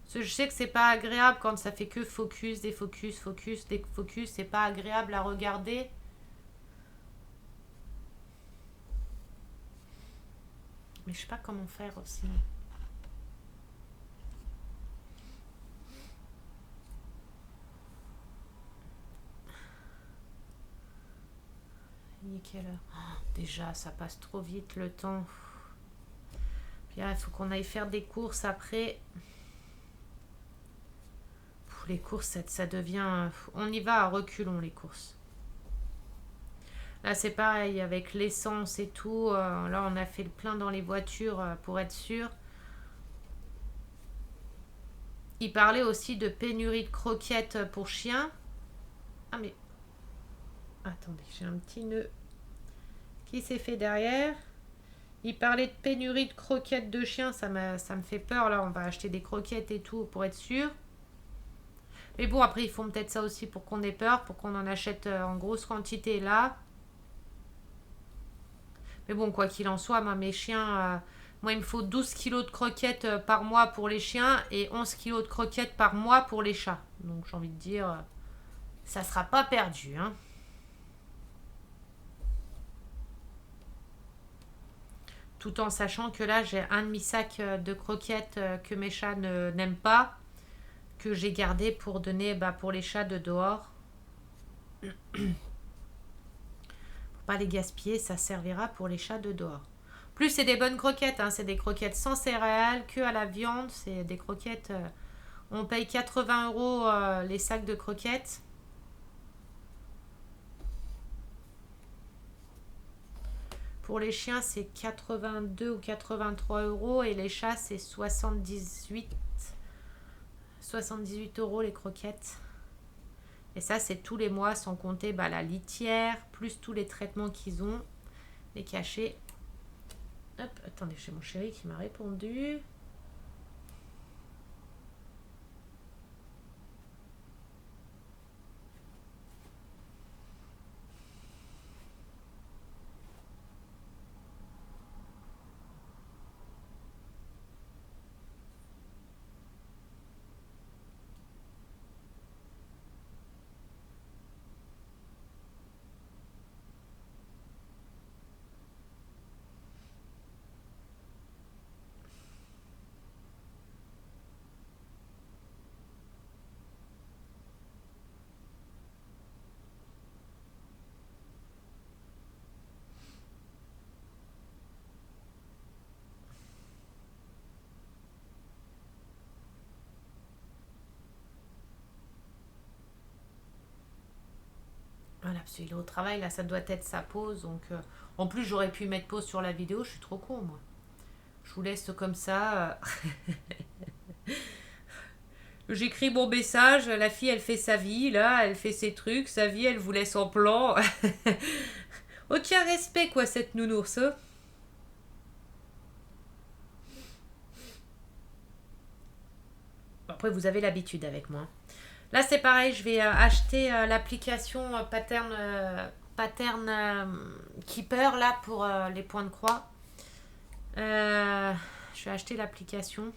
Parce que je sais que c'est pas agréable quand ça fait que focus, défocus, focus, défocus. C'est pas agréable à regarder. Mais je sais pas comment faire aussi. Il est quelle heure? Oh, déjà, ça passe trop vite le temps. Puis il faut qu'on aille faire des courses après. Les courses, ça devient... On y va à reculons, les courses. Là, c'est pareil, avec l'essence et tout. Là, on a fait le plein dans les voitures pour être sûr. Il parlait aussi de pénurie de croquettes pour chiens. Ah, mais... Attendez, j'ai un petit nœud qui s'est fait derrière. Il parlait de pénurie de croquettes de chiens. Ça me fait peur, là. On va acheter des croquettes et tout pour être sûr. Mais bon, après, ils font peut-être ça aussi pour qu'on ait peur, pour qu'on en achète en grosse quantité là. Mais bon, quoi qu'il en soit, moi, mes chiens, moi, il me faut 12 kilos de croquettes par mois pour les chiens et 11 kilos de croquettes par mois pour les chats. Donc, j'ai envie de dire, ça sera pas perdu, hein. Tout en sachant que là, j'ai un demi-sac de croquettes que mes chats n'aiment pas, que j'ai gardé pour donner pour les chats de dehors. Pour pas les gaspiller, ça servira pour les chats de dehors. Plus c'est des bonnes croquettes, hein, c'est des croquettes sans céréales, que à la viande, c'est des croquettes... on paye 80 € les sacs de croquettes. Pour les chiens, c'est 82 ou 83 € et les chats, c'est 78 € les croquettes. Et ça, c'est tous les mois, sans compter la litière, plus tous les traitements qu'ils ont, les cachets. Hop, attendez, j'ai mon chéri qui m'a répondu. là, parce qu'il est au travail, là, ça doit être sa pause. Donc, en plus, j'aurais pu mettre pause sur la vidéo, je suis trop con, moi. Je vous laisse comme ça. J'écris mon message, la fille, elle fait sa vie, là, elle fait ses trucs, sa vie, elle vous laisse en plan. Aucun respect, quoi, cette nounours. Hein. Après, vous avez l'habitude avec moi. Là, c'est pareil, je vais acheter l'application Pattern Keeper, là, pour les points de croix. Je vais acheter l'application.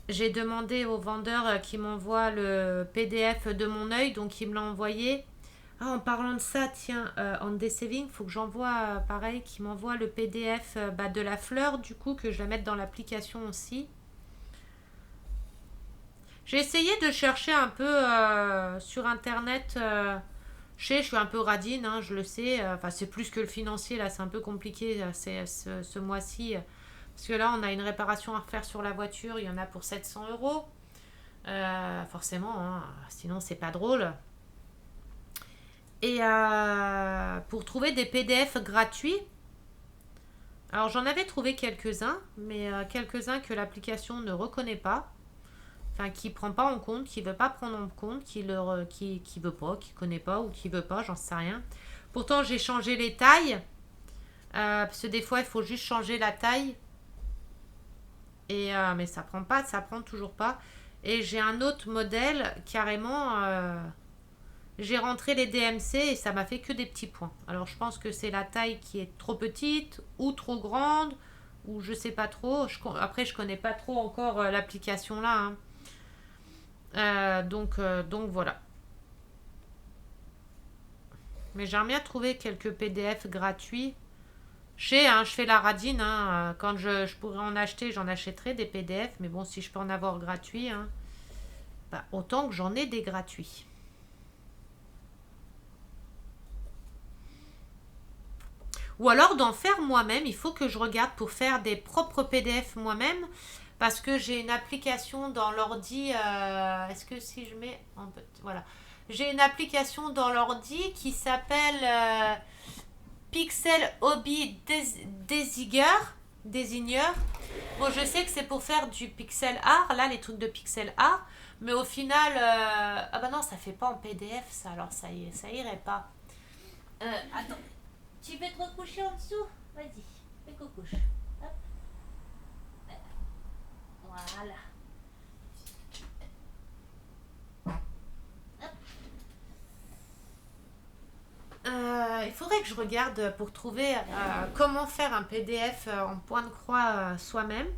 J'ai demandé au vendeur qui m'envoie le PDF de mon œil, donc il me l'a envoyé. Ah, en parlant de ça, tiens, en Saving, il faut que j'envoie, pareil, qu'il m'envoie le PDF de la fleur, du coup, que je la mette dans l'application aussi. J'ai essayé de chercher un peu sur Internet. Je suis un peu radine, hein, je le sais. Enfin, c'est plus que le financier, là, c'est un peu compliqué ce mois-ci. Parce que là, on a une réparation à refaire sur la voiture, il y en a pour 700 euros. Forcément, hein, sinon, c'est pas drôle. Et pour trouver des PDF gratuits, alors j'en avais trouvé quelques-uns, mais quelques-uns que l'application ne reconnaît pas. Enfin, qui prend pas en compte, qui veut pas prendre en compte, qui veut pas, qui connaît pas ou qui veut pas, j'en sais rien. Pourtant, j'ai changé les tailles. Parce que des fois, il faut juste changer la taille. Et, mais ça prend pas, ça prend toujours pas. Et j'ai un autre modèle, carrément. J'ai rentré les DMC et ça m'a fait que des petits points. Alors, je pense que c'est la taille qui est trop petite ou trop grande. Ou je sais pas trop. Après, je connais pas trop encore l'application là. Hein. Donc voilà. Mais j'aimerais bien trouver quelques PDF gratuits. Je fais la radine. Hein, quand je pourrais en acheter, j'en achèterai des PDF. Mais bon, si je peux en avoir gratuits, hein, autant que j'en ai des gratuits. Ou alors d'en faire moi-même. Il faut que je regarde pour faire des propres PDF moi-même. Parce que j'ai une application dans l'ordi. Est-ce que si je mets en petit. Voilà. J'ai une application dans l'ordi qui s'appelle Pixel Hobby Designer. Bon, je sais que c'est pour faire du pixel art. Là, les trucs de pixel art. Mais au final. Ah bah non, ça fait pas en PDF ça. Alors ça irait pas. Attends. Tu veux te recoucher en dessous? Vas-y. Fais coucouche. Hop. Voilà. Il faudrait que je regarde pour trouver comment faire un PDF en point de croix soi-même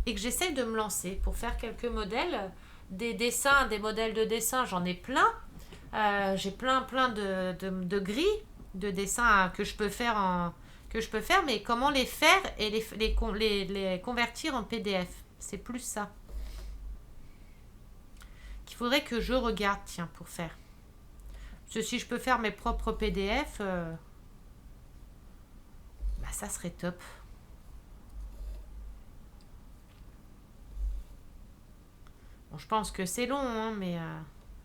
et que j'essaye de me lancer pour faire quelques modèles. Des dessins, des modèles de dessin, j'en ai plein. J'ai plein de grilles de dessins que je peux faire mais comment les faire et les convertir en PDF. C'est plus ça. Qu'il faudrait que je regarde, tiens, pour faire. Parce que si je peux faire mes propres PDF, ça serait top. Bon, je pense que c'est long, hein, mais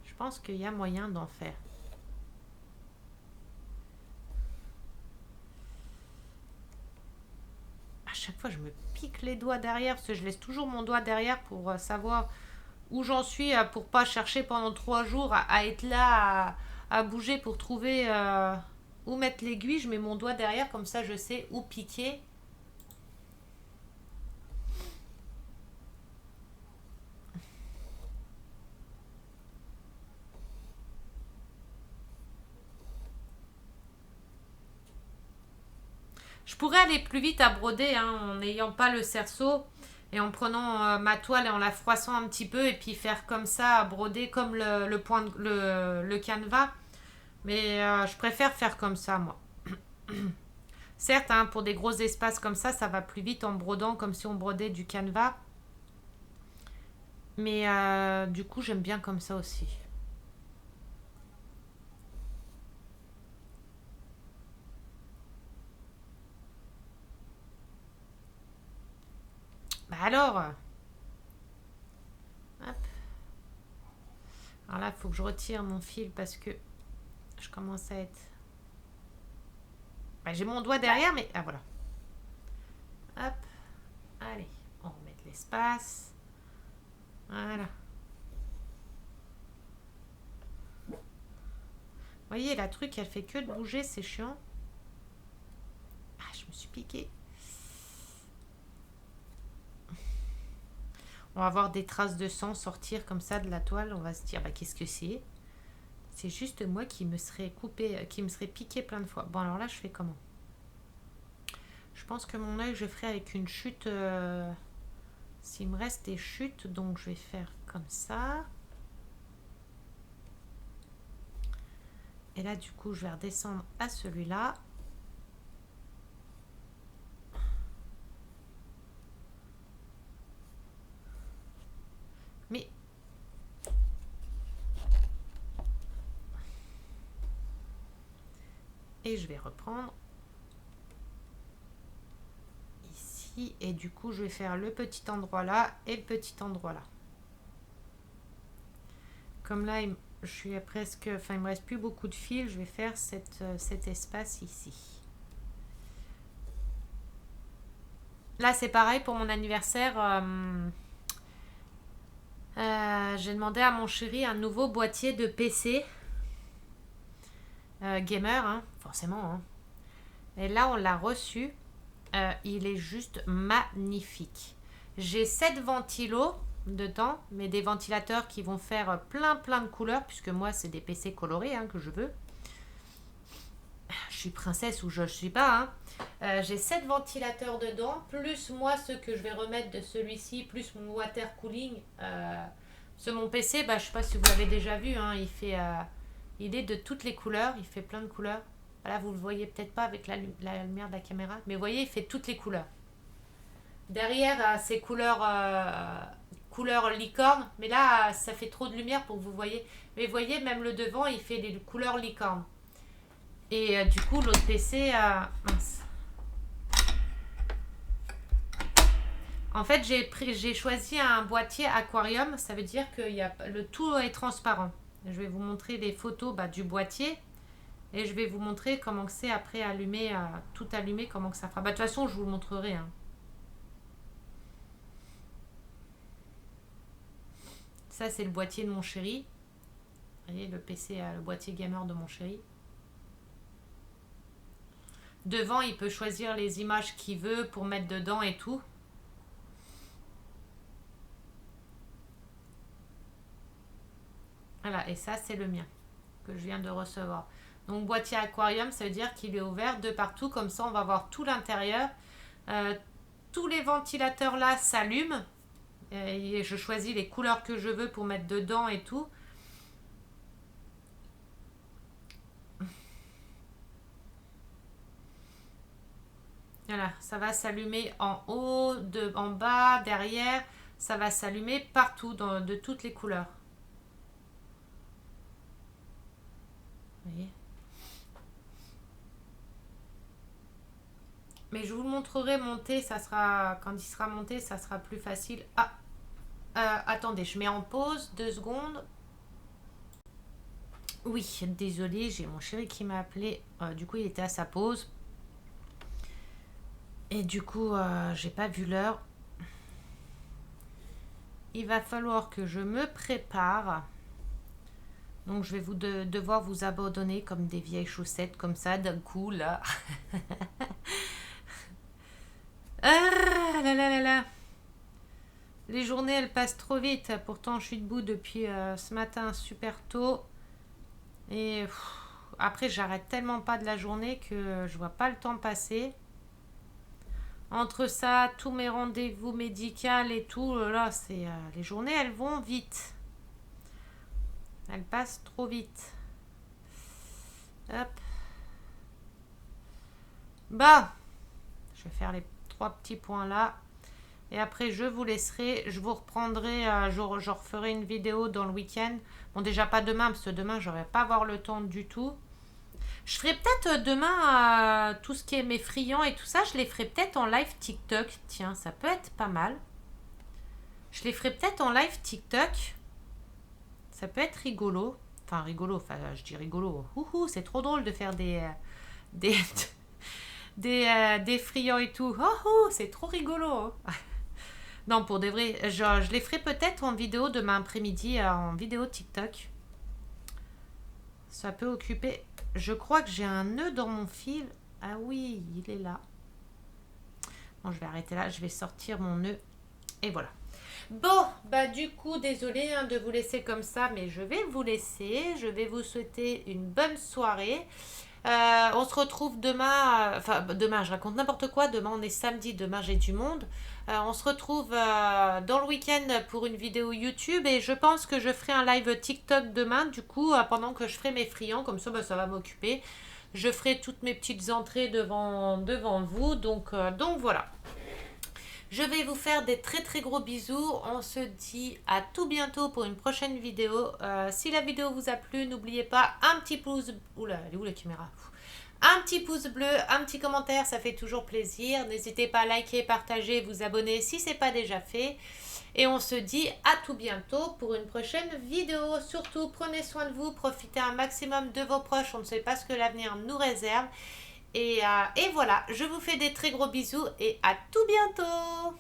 je pense qu'il y a moyen d'en faire. À chaque fois, je me pique les doigts derrière, parce que je laisse toujours mon doigt derrière pour savoir où j'en suis, pour pas chercher pendant 3 jours à être là, à bouger pour trouver où mettre l'aiguille. Je mets mon doigt derrière, comme ça je sais où piquer. Je pourrais aller plus vite à broder, hein, en n'ayant pas le cerceau et en prenant ma toile et en la froissant un petit peu et puis faire comme ça, broder comme le canevas. Mais je préfère faire comme ça, moi. Certes, hein, pour des gros espaces comme ça va plus vite en brodant comme si on brodait du canevas. Mais du coup, j'aime bien comme ça aussi. Alors, hop. Alors là, il faut que je retire mon fil parce que je commence à être... J'ai mon doigt derrière, mais... Ah, voilà. Hop. Allez, on remet de l'espace. Voilà. Vous voyez, la truc, elle fait que de bouger, c'est chiant. Ah, je me suis piquée. On va voir des traces de sang sortir comme ça de la toile. On va se dire, qu'est-ce que c'est? C'est juste moi qui me serais coupé, qui me serait piqué plein de fois. Bon, alors là, je fais comment? Je pense que mon œil, je ferai avec une chute. S'il me reste des chutes, donc je vais faire comme ça. Et là, du coup, je vais redescendre à celui-là. Mais... Et je vais reprendre ici. Et du coup, je vais faire le petit endroit là et le petit endroit là. Comme là, je suis presque... Enfin, il me reste plus beaucoup de fils. Je vais faire cet espace ici. Là, c'est pareil pour mon anniversaire. J'ai demandé à mon chéri un nouveau boîtier de PC. Gamer, hein, forcément. Hein. Et là, on l'a reçu. Il est juste magnifique. J'ai 7 ventilos dedans, mais des ventilateurs qui vont faire plein de couleurs, puisque moi, c'est des PC colorés que je veux. Je suis princesse ou je ne suis pas. Hein. J'ai 7 ventilateurs dedans, plus moi, ceux que je vais remettre de celui-ci, plus mon water cooling. Mon PC, je ne sais pas si vous l'avez déjà vu, hein, il est de toutes les couleurs, il fait plein de couleurs. Voilà, vous ne le voyez peut-être pas avec la lumière de la caméra, mais vous voyez, il fait toutes les couleurs. Derrière, c'est couleur licorne, mais là, ça fait trop de lumière pour que vous voyez. Mais vous voyez, même le devant, il fait des couleurs licorne. Et du coup, l'autre PC, mince. En fait, j'ai choisi un boîtier aquarium, ça veut dire que le tout est transparent. Je vais vous montrer des photos du boîtier. Et je vais vous montrer comment c'est après allumé, tout allumé, comment que ça fera. De toute façon, je vous le montrerai. Hein. Ça, c'est le boîtier de mon chéri. Vous voyez, le PC, le boîtier gamer de mon chéri. Devant, il peut choisir les images qu'il veut pour mettre dedans et tout. Voilà, et ça, c'est le mien que je viens de recevoir. Donc, boîtier aquarium, ça veut dire qu'il est ouvert de partout. Comme ça, on va voir tout l'intérieur. Tous les ventilateurs là s'allument. Et je choisis les couleurs que je veux pour mettre dedans et tout. Voilà, ça va s'allumer en haut, en bas, derrière. Ça va s'allumer partout, de toutes les couleurs. Vous voyez ? Mais je vous le montrerai monter, ça sera quand il sera monté, ça sera plus facile. Ah, attendez, je mets en pause 2 secondes. Oui, désolée, j'ai mon chéri qui m'a appelé. Du coup, il était à sa pause. Et du coup, j'ai pas vu l'heure. Il va falloir que je me prépare. Donc, je vais devoir vous abandonner comme des vieilles chaussettes, comme ça, d'un coup, là. Ah là là là là. Les journées, elles passent trop vite. Pourtant, je suis debout depuis ce matin super tôt. Et après, j'arrête tellement pas de la journée que je vois pas le temps passer. Entre ça, tous mes rendez-vous médicaux et tout, là, c'est les journées, elles vont vite. Elles passent trop vite. Hop. Bah, je vais faire les 3 petits points là. Et après, je vous laisserai. Je vous reprendrai. Je referai une vidéo dans le week-end. Bon, déjà pas demain, parce que demain, je n'aurai pas avoir le temps du tout. Je ferai peut-être demain tout ce qui est mes friands et tout ça. Je les ferai peut-être en live TikTok. Tiens, ça peut être pas mal. Je les ferai peut-être en live TikTok. Ça peut être rigolo. Enfin, rigolo. Enfin, je dis rigolo. Ouhou, c'est trop drôle de faire des, des friands et tout. Oh, c'est trop rigolo. Non, pour de vrai. Je les ferai peut-être en vidéo demain après-midi, en vidéo TikTok. Ça peut occuper. Je crois que j'ai un nœud dans mon fil. Ah oui, il est là. Bon, je vais arrêter là. Je vais sortir mon nœud. Et voilà. Bon, bah du coup, désolé de vous laisser comme ça, mais je vais vous laisser. Je vais vous souhaiter une bonne soirée. On se retrouve demain. Enfin, demain, je raconte n'importe quoi. Demain, on est samedi. Demain, j'ai du monde. On se retrouve dans le week-end pour une vidéo YouTube. Et je pense que je ferai un live TikTok demain. Du coup, pendant que je ferai mes friands, comme ça, bah, ça va m'occuper. Je ferai toutes mes petites entrées devant vous. Donc voilà. Je vais vous faire des très très gros bisous. On se dit à tout bientôt pour une prochaine vidéo. Si la vidéo vous a plu, n'oubliez pas un petit pouce... Oula, elle est où la caméra? Un petit pouce bleu, un petit commentaire, ça fait toujours plaisir. N'hésitez pas à liker, partager, vous abonner si ce n'est pas déjà fait. Et on se dit à tout bientôt pour une prochaine vidéo. Surtout, prenez soin de vous, profitez un maximum de vos proches. On ne sait pas ce que l'avenir nous réserve. Et voilà, je vous fais des très gros bisous et à tout bientôt.